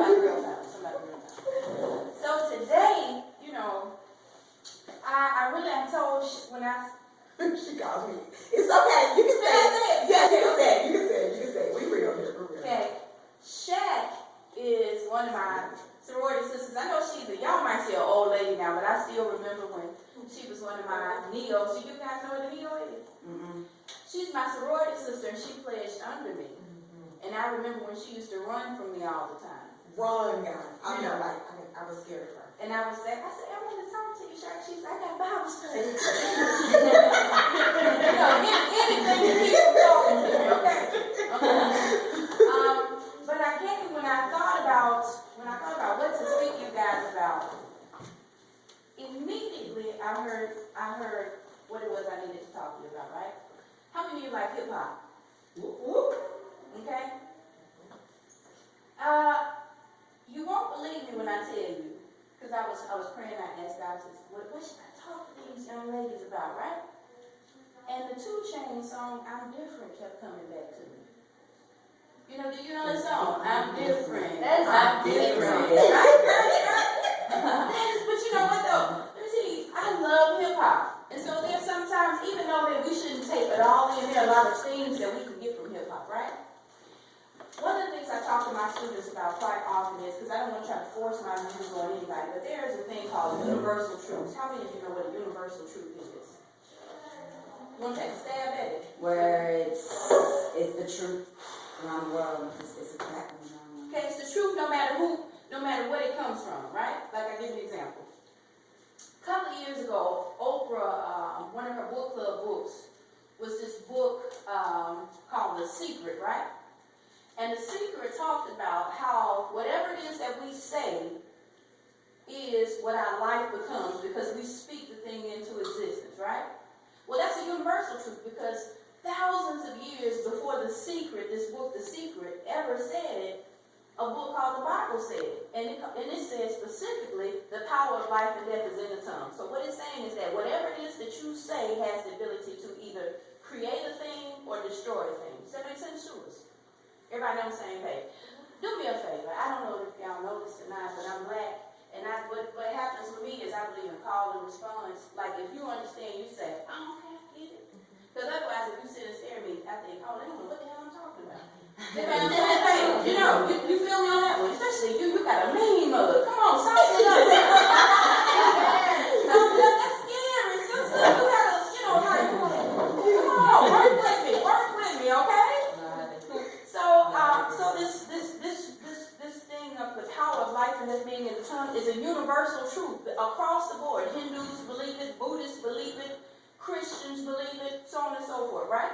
Somebody real time. So today, you know, I really am told when I she calls me. It's okay. You can say it. Yeah, you can say it. We real here. Okay. Shaq is one of my sorority sisters. I know y'all might see an old lady now, but I still remember when she was one of my neos. Do you guys know what a neo is? Mm-hmm. She's my sorority sister, and she pledged under me. Mm-hmm. And I remember when she used to run from me all the time. Run, guys. I was scared of her. And I would say, I want to talk to you, Shaq. She said, I got Bible study. Anything to keep from talking to me, okay? But again, when I thought about what to speak to you guys about, immediately I heard what it was I needed to talk to you about, right? How many of you like hip hop? Okay? You won't believe me when I tell you, because I was praying, I asked God, what should I talk to these young ladies about, right? And the 2 Chainz song, I'm Different, kept coming back to me. You know, do you know the song? I'm different. I'm different. Right? But you know what though? Let me tell you, I love hip hop. And so there's sometimes, even though that we shouldn't take it all in, there are a lot of things that we can get from hip hop, right? One of the things I talk to my students about quite often is, because I don't want to try to force my views on anybody, but there is a thing called universal truths. How many of you know what a universal truth is? You want to take a stab at it? Where it's the truth around the world. It's a fact. Okay, it's the truth no matter what it comes from, right? Like I give you an example. A couple of years ago, Oprah, one of her book club books was this book called The Secret, right? And The Secret talked about how whatever it is that we say is what our life becomes because we speak the thing into existence, right? Well, that's a universal truth because thousands of years before The Secret, this book, The Secret, ever said it, a book called the Bible said it. And it says specifically, the power of life and death is in the tongue. So what it's saying is that whatever it is that you say has the ability to either create a thing or destroy a thing. Does that make sense to us? Everybody on the same page. Do me a favor. I don't know if y'all know this or not, but I'm black. And what happens with me is I believe in call and response. Like if you understand, you say, oh, okay, I get it. Because otherwise, if you sit and stare at me, I think, oh, they don't know what the hell I'm talking about. Everybody on the same page. You know, you feel me on that one? Especially you got a mean mother. Come on, soften it up. That's scary, sister. You gotta, like, come on, work with me, okay? So this thing of the power of life and this being in the tongue is a universal truth across the board. Hindus believe it, Buddhists believe it, Christians believe it, so on and so forth, right?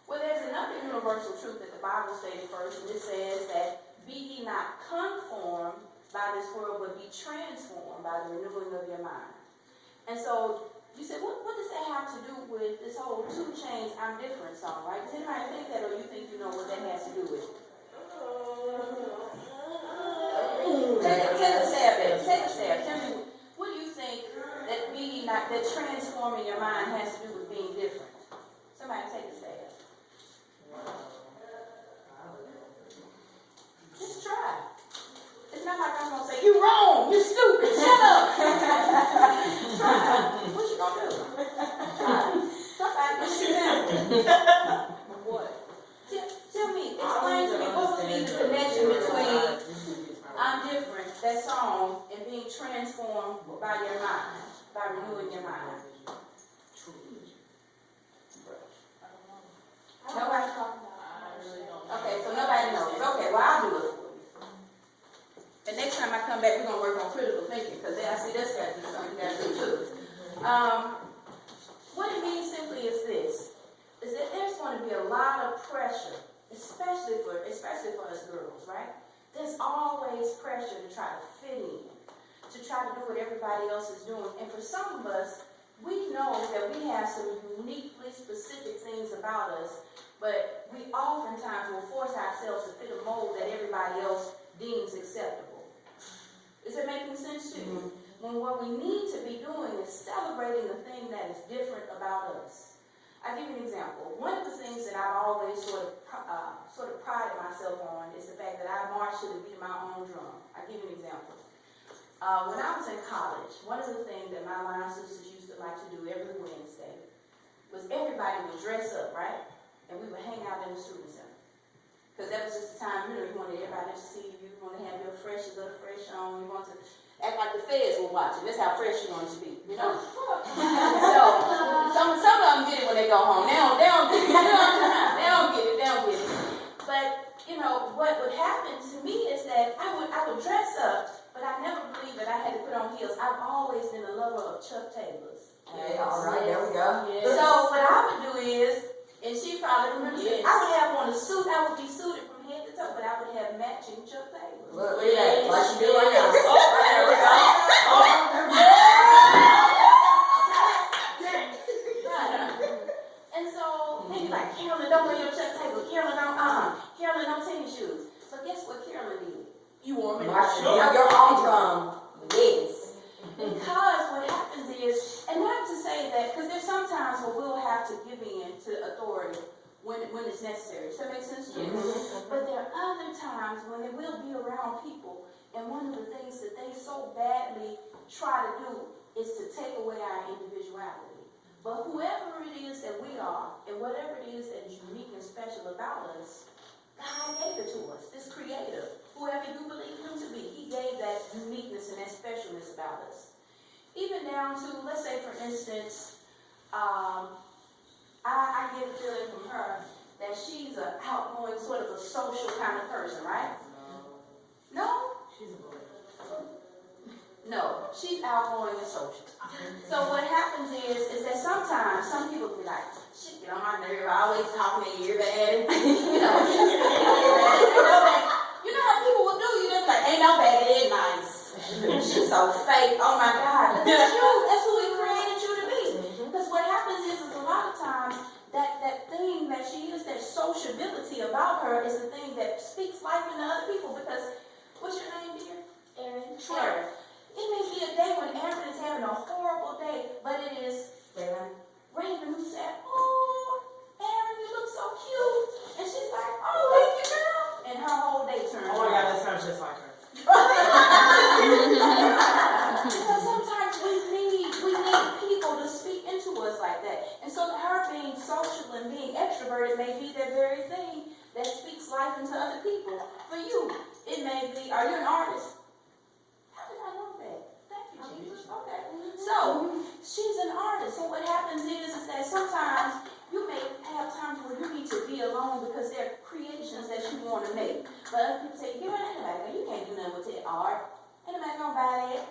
Well, there's another universal truth that the Bible stated first, and it says that be ye not conformed by this world, but be transformed by the renewing of your mind. And so you said, what does that have to do with this whole 2 Chainz, I'm Different song, right? Does anybody think that, or you think you know what that has to do with it? Take a stab at it. Take a stab. Tell me, what do you think that transforming your mind has to do with being different? Somebody take a stab. Just try. It's not like I'm going to say, you're wrong, you're stupid, shut up. Try. What you going to do? Somebody just example. What? Tell me, explain to me, what would be the connection between I'm Different, that song, and being transformed by your mind, by renewing your mind? Nobody talking about it? Okay, so nobody knows. Okay, well, I'll do it for you. The next time I come back, we're going to work on critical thinking, because I see that's got to be something you got to do too. What it means simply is this, is that there's going to be a lot of pressure, especially for us girls, right? There's always pressure to try to fit in, to try to do what everybody else is doing. And for some of us, we know that we have some uniquely specific things about us, but we oftentimes will force ourselves to fit a mold that everybody else deems acceptable. Is it making sense to you? When what we need to be doing is celebrating the thing that is different about us. I'll give you an example. One of the things that I've always sort of prided myself on is the fact that I march to the beat of my own drum. I'll give you an example. When I was in college, one of the things that my line sisters used to like to do every Wednesday was everybody would dress up, right? And we would hang out in the student center. Because that was just the time, you wanted everybody to see you, you want to have your freshes of the fresh on, you want to act like the feds were watching. That's how fresh you want to be, So, some of them get it when they go home. They don't get it. They don't get it. But, what would happen to me is that I would dress up, but I never believed that I had to put on heels. I've always been a lover of Chuck Taylors. Okay, all right, there we go. Yes. So what I would do is, and she probably remembers this, I would have on a suit. I would be suited from head to toe, but I would have matching Chuck Taylors. Look at that. Like she do right now. There we go. And so they be like, Carolyn, don't wear your Chuck Taylors. Carolyn, don't tennis shoes. So guess what Carolyn did? You want me to March to your own drum. Yes. Because what happens is, and not to say that, because there's sometimes where we'll have to give in to authority when it's necessary. Does that make sense to you? But there are other times when they will be around people, and one of the things that they so badly try to do is to take away our individuality. But whoever it is that we are, and whatever it is that is unique and special about us, God gave it to us, this creator. Whoever you believe him to be, he gave that uniqueness and that specialness about us. Even down to, let's say for instance, I get a feeling from her that she's an outgoing, sort of a social kind of person, right? No? She's a bully. No, she's outgoing and social. So what happens is that sometimes some people be like, shit, get on my nerve, always talking to you, bad. You know how people will do, you just like, ain't no bad, it ain't nice. She's so fake, oh my God. But that's you, that's who he created you to be. Because what happens is a lot of times, that thing that she is, that sociability about her is the thing that speaks life into other people. Because, what's your name, dear? Erin. Erin. It may be a day when Erin is having a horrible day, but it is Raven who said, oh, Erin, you look so cute. And she's like, oh, thank you, girl. And her whole day turns Oh my around. God, that sounds just like her. Because sometimes we need people to speak into us like that. And so her being social and being extroverted may be that very thing that speaks life into other people. For you, it may be, are you an artist? How did I know that? Thank you, Jesus. Okay. So, she's an artist. So what happens is that sometimes you may have times where you need to be alone because there are creations that you want to make. But other people say, you can't do nothing with that art. Anybody gonna buy that?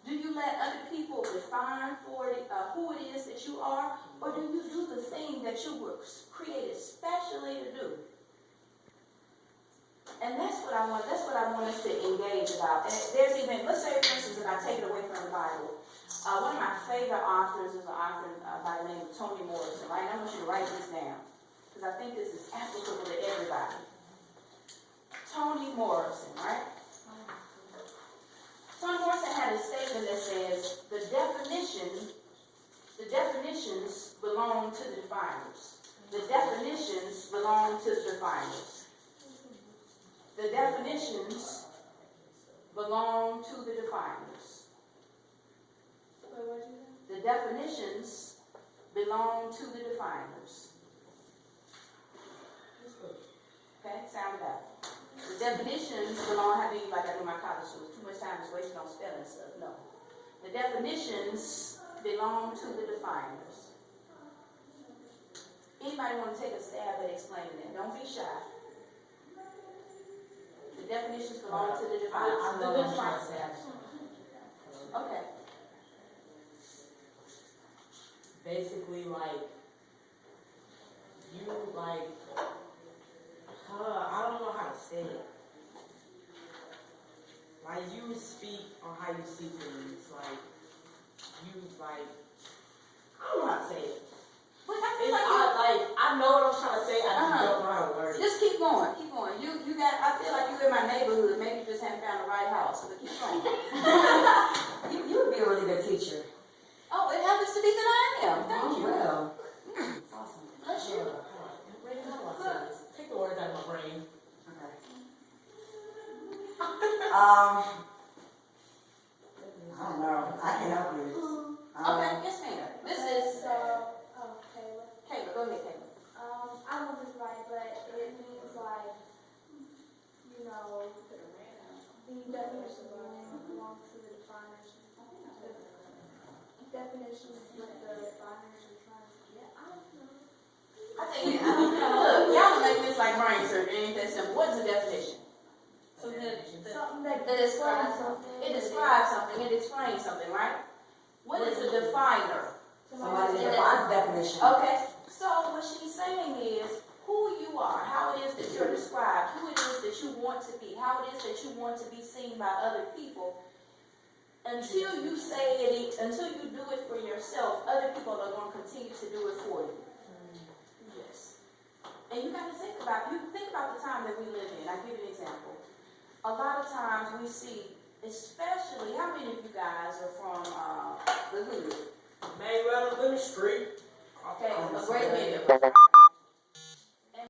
Do you let other people define for it, who it is that you are? Or do you do the thing that you were created specially to do? And that's what I want us to engage about. And there's even, let's say for instance, if I take it away from the Bible, one of my favorite authors is an author by the name of Toni Morrison, right? And I want you to write this down, because I think this is applicable to everybody. Toni Morrison, right? Toni Morrison had a statement that says, the definitions belong to the definers. The definitions belong to the definers. The definitions belong to the definers. The definitions belong to the definers. Okay, sound it out. The definitions belong, how do you like I do my college students? Too much time is wasted on spelling stuff. No. The definitions belong to the definers. Anybody want to take a stab at explaining that? Don't be shy. The definitions belong to the definers. I know what I'm trying to say. Okay. Basically, like, you, like, I don't know how to say it. Like, you speak on how you see things. Like, you, like, I don't know how to say it. But I feel It's, like I know what I'm trying to say. I just don't know how to word it. just keep going, keep going. You got. I feel like you're in my neighborhood. Maybe you just haven't found the right house, but keep going. You would be a really good teacher. Oh, it happens to be that I am. Thank you. Well, it's awesome. I don't know. I can't help you. Okay, yes ma'am. This is, Kayla. Kayla, go ahead, Kayla. I don't know if it's right, but it means like, you know, the definition belongs to the definers. The definition is what the definers are trying to get. I don't know. I think, look, y'all make this like brain surgery, ain't that simple. What is the definition? Something that It describes something. It describes something. It explains something, right? What is a definer? Somebody that defines definition. Okay, so what she's saying is who you are, how it is that you're described, who it is that you want to be, how it is that you want to be seen by other people. Until you say it, until you do it for yourself, other people are going to continue to do it for you. Yes. And you got to think about the time that we live in. I'll give you an example. A lot of times we see, especially, how many of you guys are from the hood? Mayweather Street. Okay, a great many of us.